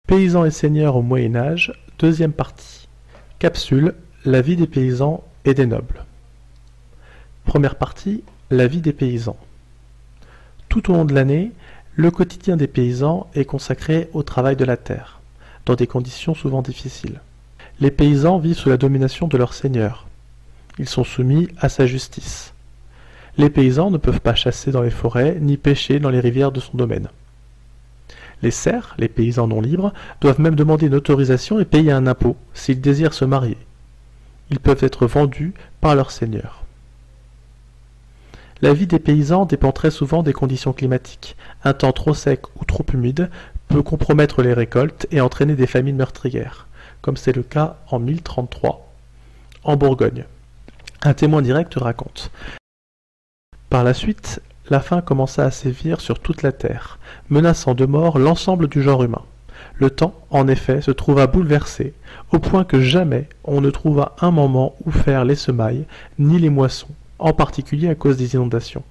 Paysans et seigneurs au Moyen Âge, deuxième partie. Capsule, la vie des paysans et des nobles. Première partie, la vie des paysans. Tout au long de l'année, le quotidien des paysans est consacré au travail de la terre, dans des conditions souvent difficiles. Les paysans vivent sous la domination de leur seigneur. Ils sont soumis à sa justice. Les paysans ne peuvent pas chasser dans les forêts ni pêcher dans les rivières de son domaine. Les serfs, les paysans non libres, doivent même demander une autorisation et payer un impôt s'ils désirent se marier. Ils peuvent être vendus par leur seigneur. La vie des paysans dépend très souvent des conditions climatiques. Un temps trop sec ou trop humide peut compromettre les récoltes et entraîner des famines meurtrières, comme c'est le cas en 1033, en Bourgogne. Un témoin direct raconte. Par la suite, la faim commença à sévir sur toute la terre, menaçant de mort l'ensemble du genre humain. Le temps, en effet, se trouva bouleversé, au point que jamais on ne trouva un moment où faire les semailles, ni les moissons, en particulier à cause des inondations.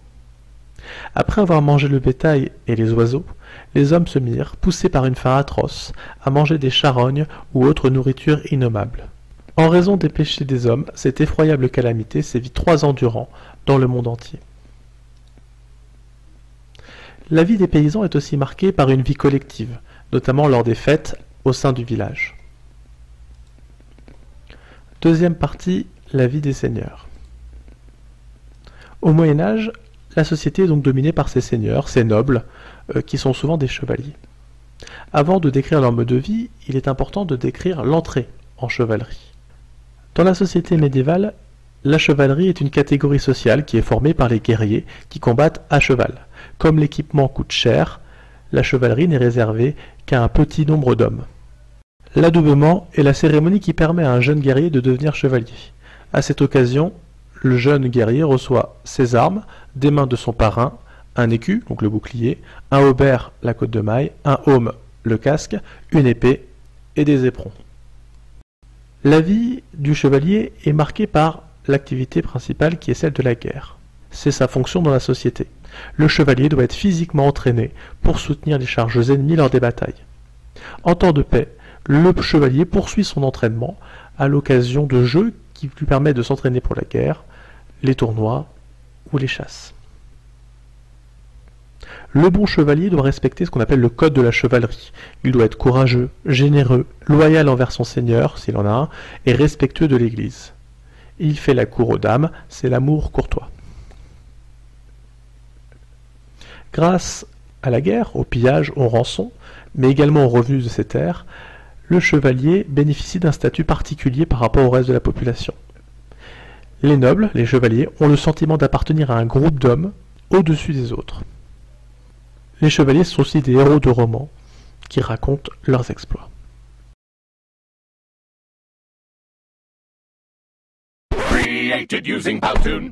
Après avoir mangé le bétail et les oiseaux, les hommes se mirent, poussés par une faim atroce, à manger des charognes ou autres nourritures innommables. En raison des péchés des hommes, cette effroyable calamité sévit 3 ans durant, dans le monde entier. La vie des paysans est aussi marquée par une vie collective, notamment lors des fêtes au sein du village. Deuxième partie, la vie des seigneurs. Au Moyen Âge, la société est donc dominée par ses seigneurs, ses nobles, qui sont souvent des chevaliers. Avant de décrire leur mode de vie, il est important de décrire l'entrée en chevalerie. Dans la société médiévale, la chevalerie est une catégorie sociale qui est formée par les guerriers qui combattent à cheval. Comme l'équipement coûte cher, la chevalerie n'est réservée qu'à un petit nombre d'hommes. L'adoubement est la cérémonie qui permet à un jeune guerrier de devenir chevalier. À cette occasion, le jeune guerrier reçoit ses armes des mains de son parrain, un écu, donc le bouclier, un haubert, la cotte de maille, un aume, le casque, une épée et des éperons. La vie du chevalier est marquée par l'activité principale qui est celle de la guerre. C'est sa fonction dans la société. Le chevalier doit être physiquement entraîné pour soutenir les charges ennemies lors des batailles. En temps de paix, le chevalier poursuit son entraînement à l'occasion de jeux qui lui permettent de s'entraîner pour la guerre, les tournois ou les chasses. Le bon chevalier doit respecter ce qu'on appelle le code de la chevalerie. Il doit être courageux, généreux, loyal envers son seigneur, s'il en a un, et respectueux de l'Église. Il fait la cour aux dames, c'est l'amour courtois. Grâce à la guerre, au pillage, aux rançons, mais également aux revenus de ses terres, le chevalier bénéficie d'un statut particulier par rapport au reste de la population. Les nobles, les chevaliers, ont le sentiment d'appartenir à un groupe d'hommes au-dessus des autres. Les chevaliers sont aussi des héros de romans qui racontent leurs exploits. Created using Powtoon.